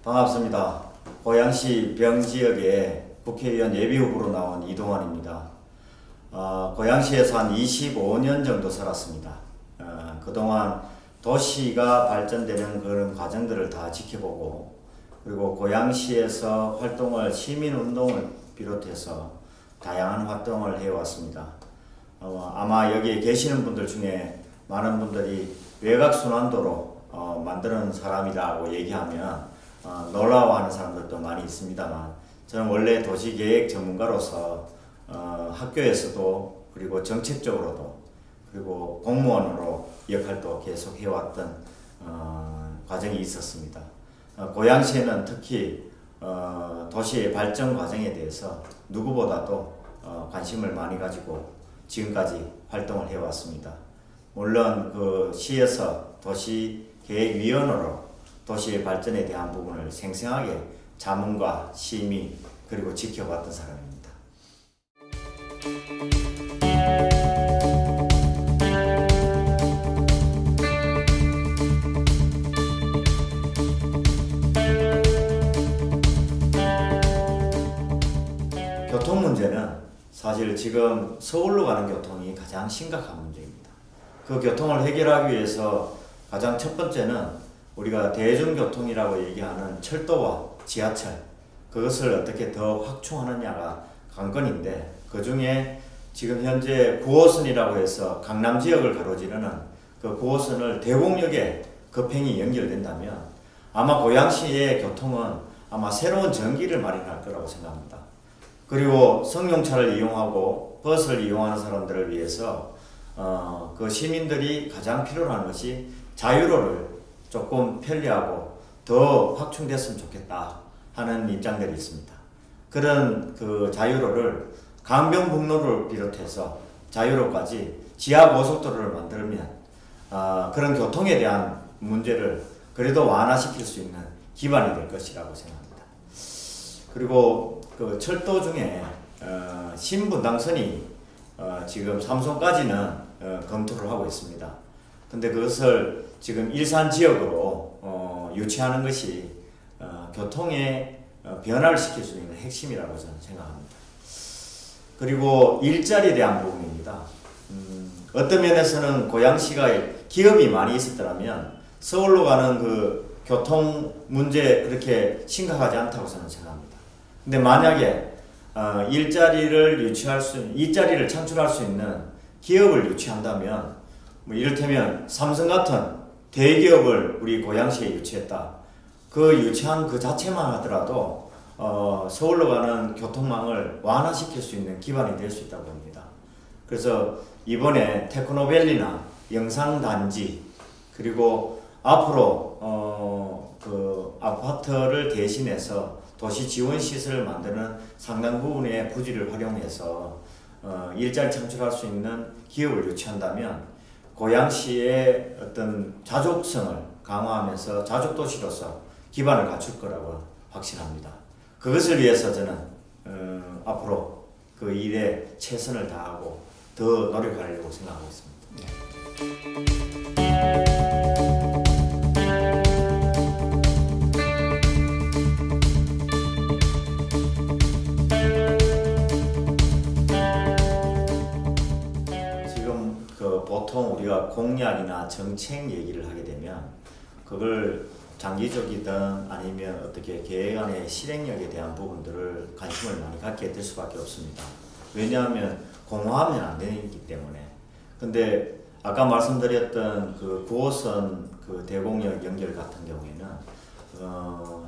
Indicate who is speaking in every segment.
Speaker 1: 반갑습니다. 고양시 병지역에 국회의원 예비후보로 나온 이동환입니다. 고양시에서 한 25년 정도 살았습니다. 그동안 도시가 발전되는 그런 과정들을 다 지켜보고, 그리고 고양시에서 활동을, 시민운동을 비롯해서 다양한 활동을 해왔습니다. 아마 여기에 계시는 분들 중에 많은 분들이 외곽순환도로 만드는 사람이라고 얘기하면 놀라워하는 사람들도 많이 있습니다만, 저는 원래 도시계획 전문가로서 학교에서도, 그리고 정책적으로도, 그리고 공무원으로 역할도 계속 해왔던 과정이 있었습니다. 고양시에는 특히 도시의 발전 과정에 대해서 누구보다도 관심을 많이 가지고 지금까지 활동을 해왔습니다. 물론 그 시에서 도시계획위원으로 도시의 발전에 대한 부분을 생생하게 자문과 심의 그리고 지켜봤던 사람입니다. 교통 문제는 사실 지금 서울로 가는 교통이 가장 심각한 문제입니다. 그 교통을 해결하기 위해서 가장 첫 번째는 우리가 대중교통이라고 얘기하는 철도와 지하철, 그것을 어떻게 더 확충하느냐가 관건인데, 그 중에 지금 현재 9호선이라고 해서 강남 지역을 가로지르는 그 9호선을 대곡역에 급행이 연결된다면 아마 고양시의 교통은 아마 새로운 전기를 마련할 거라고 생각합니다. 그리고 승용차를 이용하고 버스를 이용하는 사람들을 위해서 그 시민들이 가장 필요로 하는 것이 자유로를 조금 편리하고 더 확충됐으면 좋겠다 하는 입장들이 있습니다. 그런 그 자유로를 강변북로를 비롯해서 자유로까지 지하고속도로를 만들면 그런 교통에 대한 문제를 그래도 완화시킬 수 있는 기반이 될 것이라고 생각합니다. 그리고 그 철도 중에 신분당선이 지금 삼성까지는 검토를 하고 있습니다. 근데 그것을 지금 일산 지역으로 유치하는 것이 교통의 변화를 시킬 수 있는 핵심이라고 저는 생각합니다. 그리고 일자리에 대한 부분입니다. 어떤 면에서는 고양시가 기업이 많이 있었더라면 서울로 가는 그 교통 문제 그렇게 심각하지 않다고 저는 생각합니다. 근데 만약에 일자리를 창출할 수 있는 기업을 유치한다면, 뭐 이를테면 삼성 같은 대기업을 우리 고양시에 유치했다. 그 유치한 그 자체만 하더라도 서울로 가는 교통망을 완화시킬 수 있는 기반이 될 수 있다고 봅니다. 그래서 이번에 테크노밸리나 영상단지, 그리고 앞으로 그 아파트를 대신해서 도시 지원 시설을 만드는 상당 부분의 부지를 활용해서 일자리 창출할 수 있는 기업을 유치한다면 고양시의 어떤 자족성을 강화하면서 자족도시로서 기반을 갖출 거라고 확신합니다. 그것을 위해서 저는 앞으로 그 일에 최선을 다하고 더 노력하려고 생각하고 있습니다. 보통 우리가 공약이나 정책 얘기를 하게 되면 그걸 장기적이든 아니면 어떻게 계획안의 실행력에 대한 부분들을 관심을 많이 갖게 될 수밖에 없습니다. 왜냐하면 공허하면 안 되기 때문에. 근데 아까 말씀드렸던 그 9호선 그 대곡역 연결 같은 경우에는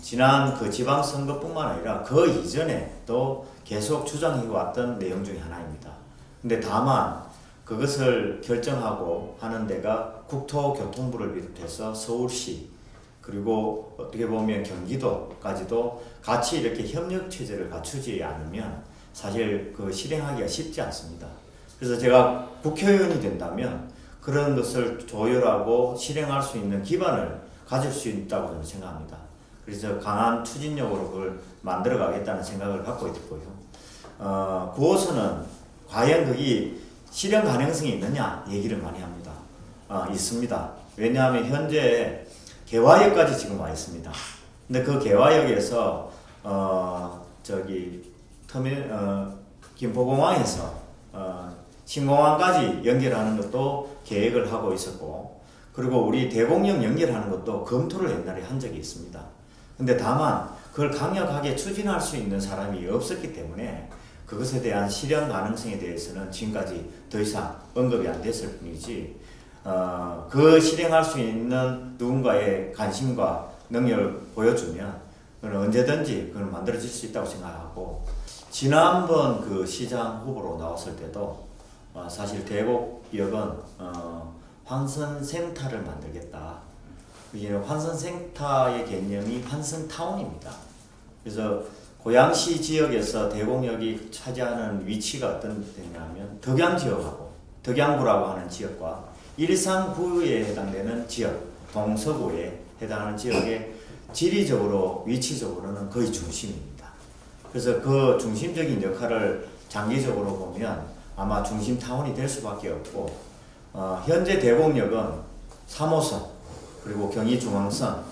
Speaker 1: 지난 그 지방선거뿐만 아니라 그 이전에 또 계속 주장해왔던 내용 중에 하나입니다. 근데 다만 그것을 결정하고 하는 데가 국토교통부를 비롯해서 서울시, 그리고 어떻게 보면 경기도까지도 같이 이렇게 협력 체제를 갖추지 않으면 사실 그 실행하기가 쉽지 않습니다. 그래서 제가 국회의원이 된다면 그런 것을 조율하고 실행할 수 있는 기반을 가질 수 있다고 저는 생각합니다. 그래서 강한 추진력으로 그걸 만들어 가겠다는 생각을 갖고 있고요. 9호선은 과연 거기 실현 가능성이 있느냐 얘기를 많이 합니다. 있습니다. 왜냐하면 현재 개화역까지 지금 와 있습니다. 근데 그 개화역에서 김포공항에서 신공항까지 연결하는 것도 계획을 하고 있었고, 그리고 우리 대곡역 연결하는 것도 검토를 옛날에 한 적이 있습니다. 근데 다만 그걸 강력하게 추진할 수 있는 사람이 없었기 때문에 그것에 대한 실현 가능성에 대해서는 지금까지 더 이상 언급이 안 됐을 뿐이지, 그 실행할 수 있는 누군가의 관심과 능력을 보여주면 그건 언제든지 그걸 만들어질 수 있다고 생각하고, 지난번 그 시장 후보로 나왔을 때도 사실 대곡역은 환선센터를 만들겠다. 이게 환선센터의 개념이 환선타운입니다. 그래서 고양시 지역에서 대곡역이 차지하는 위치가 어떤 데냐면 덕양 지역하고 덕양구라고 하는 지역과 일산구에 해당되는 지역, 동서구에 해당하는 지역의 지리적으로 위치적으로는 거의 중심입니다. 그래서 그 중심적인 역할을 장기적으로 보면 아마 중심타운이 될 수밖에 없고, 현재 대곡역은 3호선 그리고 경의중앙선,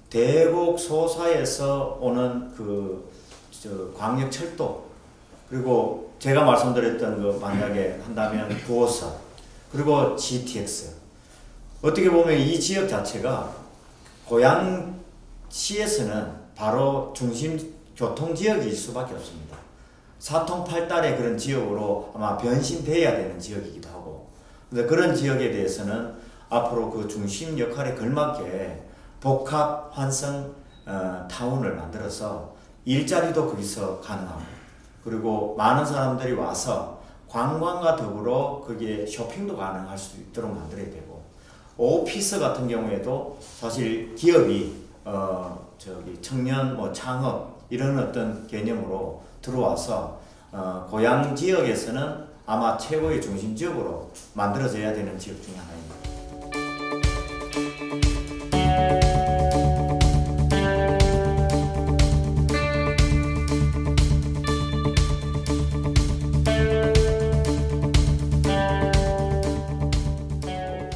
Speaker 1: 대곡 소사에서 오는 광역철도, 그리고 제가 말씀드렸던 그 만약에 한다면 9호선, 그리고 GTX. 어떻게 보면 이 지역 자체가 고양시에서는 바로 중심 교통지역일 수밖에 없습니다. 사통팔달의 그런 지역으로 아마 변신돼야 되는 지역이기도 하고, 근데 그런 지역에 대해서는 앞으로 그 중심 역할에 걸맞게 복합 환승 타운을 만들어서 일자리도 거기서 가능하고, 그리고 많은 사람들이 와서 관광과 더불어 거기에 쇼핑도 가능할 수 있도록 만들어야 되고, 오피스 같은 경우에도 사실 기업이 청년 창업 이런 어떤 개념으로 들어와서 고향 지역에서는 아마 최고의 중심 지역으로 만들어져야 되는 지역 중에 하나입니다.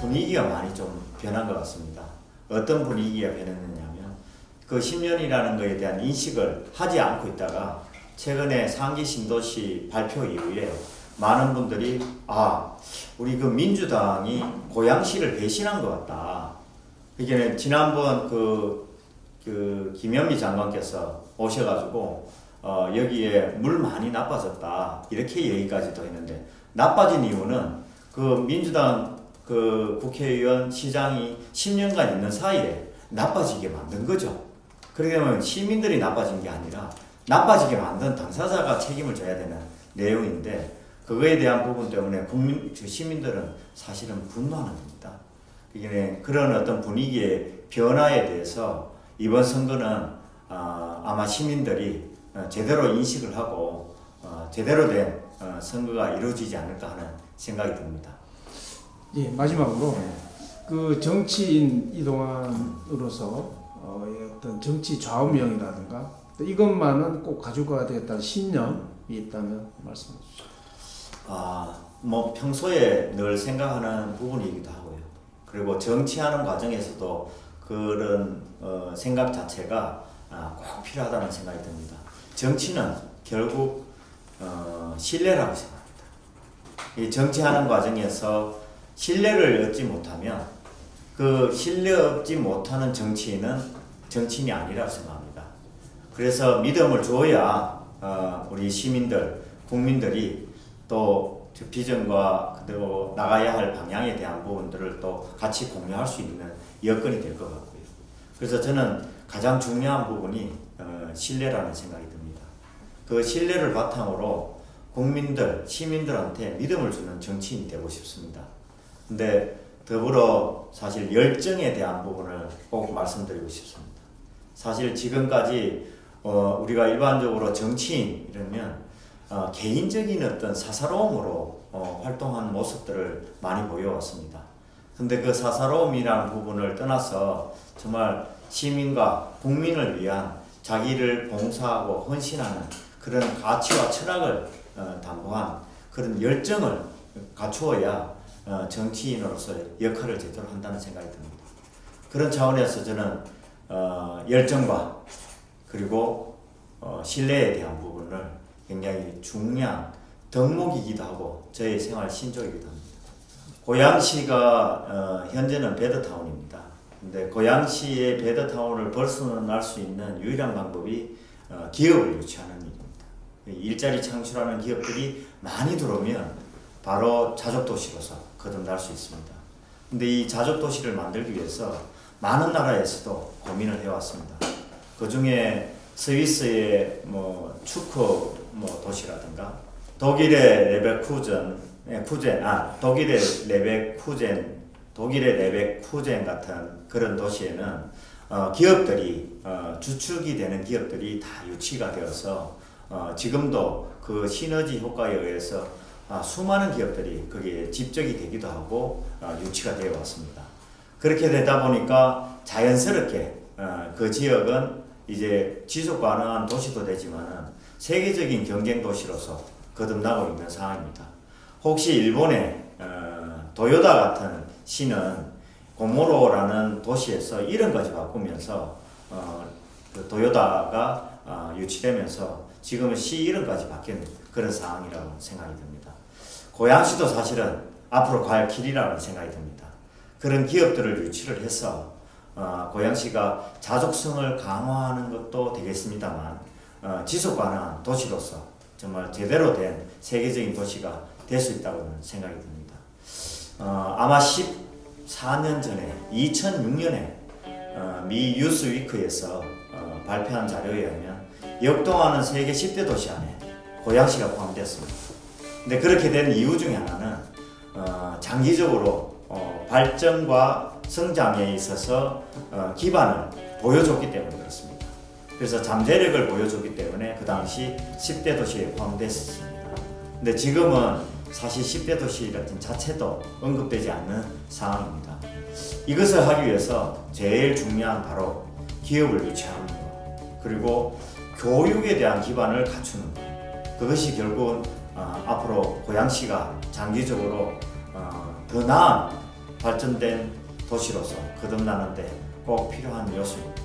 Speaker 1: 분위기가 많이 좀 변한 것 같습니다. 어떤 분위기가 변했느냐면 그 10년이라는 것에 대한 인식을 하지 않고 있다가 최근에 상기 신도시 발표 이후에 많은 분들이 우리 그 민주당이 고양시를 배신한 것 같다. 이게 지난번 그 김현미 장관께서 오셔가지고 여기에 물 많이 나빠졌다 이렇게 얘기까지도 했는데, 나빠진 이유는 그 민주당 그 국회의원 시장이 10년간 있는 사이에 나빠지게 만든 거죠. 그렇게 되면 시민들이 나빠진 게 아니라 나빠지게 만든 당사자가 책임을 져야 되는 내용인데, 그거에 대한 부분 때문에 시민들은 사실은 분노하는 겁니다. 그런 어떤 분위기의 변화에 대해서 이번 선거는 아마 시민들이 제대로 인식을 하고 제대로 된 선거가 이루어지지 않을까 하는 생각이 듭니다.
Speaker 2: 예, 마지막으로 그 정치인 이동환으로서 어떤 정치 좌우명이라든가 이것만은 꼭 가지고 가야 되겠다는 신념이 있다면 말씀해 주시죠.
Speaker 1: 평소에 늘 생각하는 부분이기도 하고요. 그리고 정치하는 과정에서도 그런 생각 자체가 꼭 필요하다는 생각이 듭니다. 정치는 결국 신뢰라고 생각합니다. 이 정치하는 과정에서 신뢰를 얻지 못하면 그 신뢰 얻지 못하는 정치인은 정치인이 아니라고 생각합니다. 그래서 믿음을 줘야 우리 시민들, 국민들이 또 비전과 그대로 나가야 할 방향에 대한 부분들을 또 같이 공유할 수 있는 여건이 될 것 같고요. 그래서 저는 가장 중요한 부분이 신뢰라는 생각이 듭니다. 그 신뢰를 바탕으로 국민들, 시민들한테 믿음을 주는 정치인이 되고 싶습니다. 근데 더불어 사실 열정에 대한 부분을 꼭 말씀드리고 싶습니다. 사실 지금까지 우리가 일반적으로 정치인 이러면 개인적인 어떤 사사로움으로 활동하는 모습들을 많이 보여왔습니다. 근데 그 사사로움이라는 부분을 떠나서 정말 시민과 국민을 위한 자기를 봉사하고 헌신하는 그런 가치와 철학을 담보한 그런 열정을 갖추어야 정치인으로서 역할을 제대로 한다는 생각이 듭니다. 그런 차원에서 저는 열정과 그리고 신뢰에 대한 부분을 굉장히 중요한 덕목이기도 하고 저의 생활 신조이기도 합니다. 고양시가 현재는 베드타운입니다. 근데 고양시의 베드타운을 벗어날 수 있는 유일한 방법이 기업을 유치하는 일입니다. 일자리 창출하는 기업들이 많이 들어오면 바로 자족도시로서 거듭날 수 있습니다. 근데 이 자족도시를 만들기 위해서 많은 나라에서도 고민을 해왔습니다. 그 중에 스위스의 축구 도시라든가 독일의 레베쿠젠 같은 그런 도시에는 기업들이 주축이 되는 기업들이 다 유치가 되어서 지금도 그 시너지 효과에 의해서 수많은 기업들이 거기에 집적이 되기도 하고 유치가 되어 왔습니다. 그렇게 되다 보니까 자연스럽게 그 지역은 이제 지속 가능한 도시도 되지만은 세계적인 경쟁 도시로서 거듭나고 있는 상황입니다. 혹시 일본의 도요타 같은 시는 고모로라는 도시에서 이름까지 바꾸면서 그 도요타가 유치되면서 지금은 시 이름까지 바뀐 그런 상황이라고 생각이 듭니다. 고양시도 사실은 앞으로 갈 길이라는 생각이 듭니다. 그런 기업들을 유치를 해서 고양시가 자족성을 강화하는 것도 되겠습니다만 지속 가능한 도시로서 정말 제대로 된 세계적인 도시가 될 수 있다고 생각이 듭니다. 아마 14년 전에 2006년에 미 뉴스위크에서 발표한 자료에 의하면 역동하는 세계 10대 도시 안에 고양시가 포함되었습니다. 근데 그렇게 된 이유 중에 하나는 장기적으로 발전과 성장에 있어서 기반을 보여줬기 때문에 그렇습니다. 그래서 잠재력을 보여줬기 때문에 그 당시 10대 도시에 포함됐습니다. 근데 지금은 사실 10대 도시 같은 자체도 언급되지 않는 상황입니다. 이것을 하기 위해서 제일 중요한 바로 기업을 유치하는 것, 그리고 교육에 대한 기반을 갖추는 것. 그것이 결국은 앞으로 고양시가 장기적으로 더 나은 발전된 도시로서 거듭나는데 꼭 필요한 요소입니다.